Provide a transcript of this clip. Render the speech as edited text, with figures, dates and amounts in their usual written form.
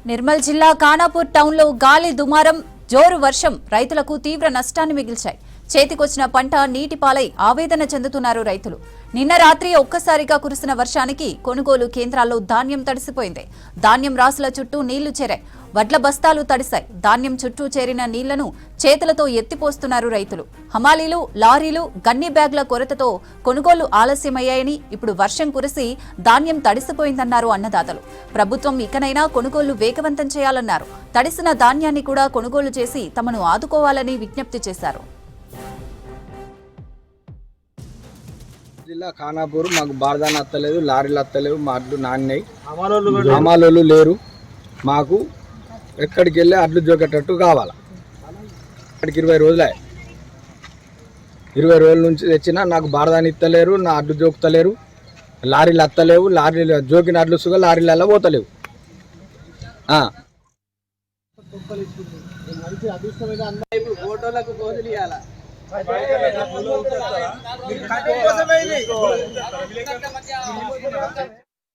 నిర్మల్ జిల్లా ఖానాపూర్ టౌన్లో గాలి దుమారం జోరు వర్షం రైతులకు తీవ్ర నష్టాన్ని మిగిల్చాయి. చేతికొచ్చిన పంట నీటిపాలై ఆవేదన చెందుతున్నారు రైతులు. నిన్న రాత్రి ఒక్కసారిగా కురిసిన వర్షానికి కొనుగోలు కేంద్రాల్లో ధాన్యం తడిసిపోయింది. ధాన్యం రాసుల చుట్టూ నీళ్లు చేరాయి. వడ్ల బస్తాలు తడిశాయి. ధాన్యం చుట్టూ చేరిన నీళ్లను చేతులతో ఎత్తిపోస్తున్నారు రైతులు. హమాలీలు, లారీలు, గన్ని బ్యాగ్ల కొరతతో కొనుగోలు ఆలస్యమయ్యాయని, ఇప్పుడు వర్షం కురిసి ధాన్యం తడిసిపోయిందన్నారు అన్నదాతలు. ప్రభుత్వం ఇకనైనా కొనుగోలు వేగవంతం చేయాలన్నారు. తడిసిన ధాన్యాన్ని కూడా కొనుగోలు చేసి తమను ఆదుకోవాలని విజ్ఞప్తి చేశారు. జిల్లా ఖానాపూర్ మాకు బార్దాన అత్తలేదు, లారీలు అత్తలేవు, మా అడ్లు నాన్నాయి, అమాలోళ్ళు లేరు. మాకు ఎక్కడికి వెళ్ళి అడ్లు జోకేటట్టు కావాలి. అక్కడికి 20 రోజులే, 20 రోజుల నుంచి తెచ్చినా నాకు బార్దాని ఇత్తలేరు, నా అడ్లు జోకుతలేరు, లారీలు అత్తలేవు, లారీలు జోకిన అడ్లు సుగా లారీలలో పోతలేవు. ఫోటోలకు పోజులు ఇవ్వాలా.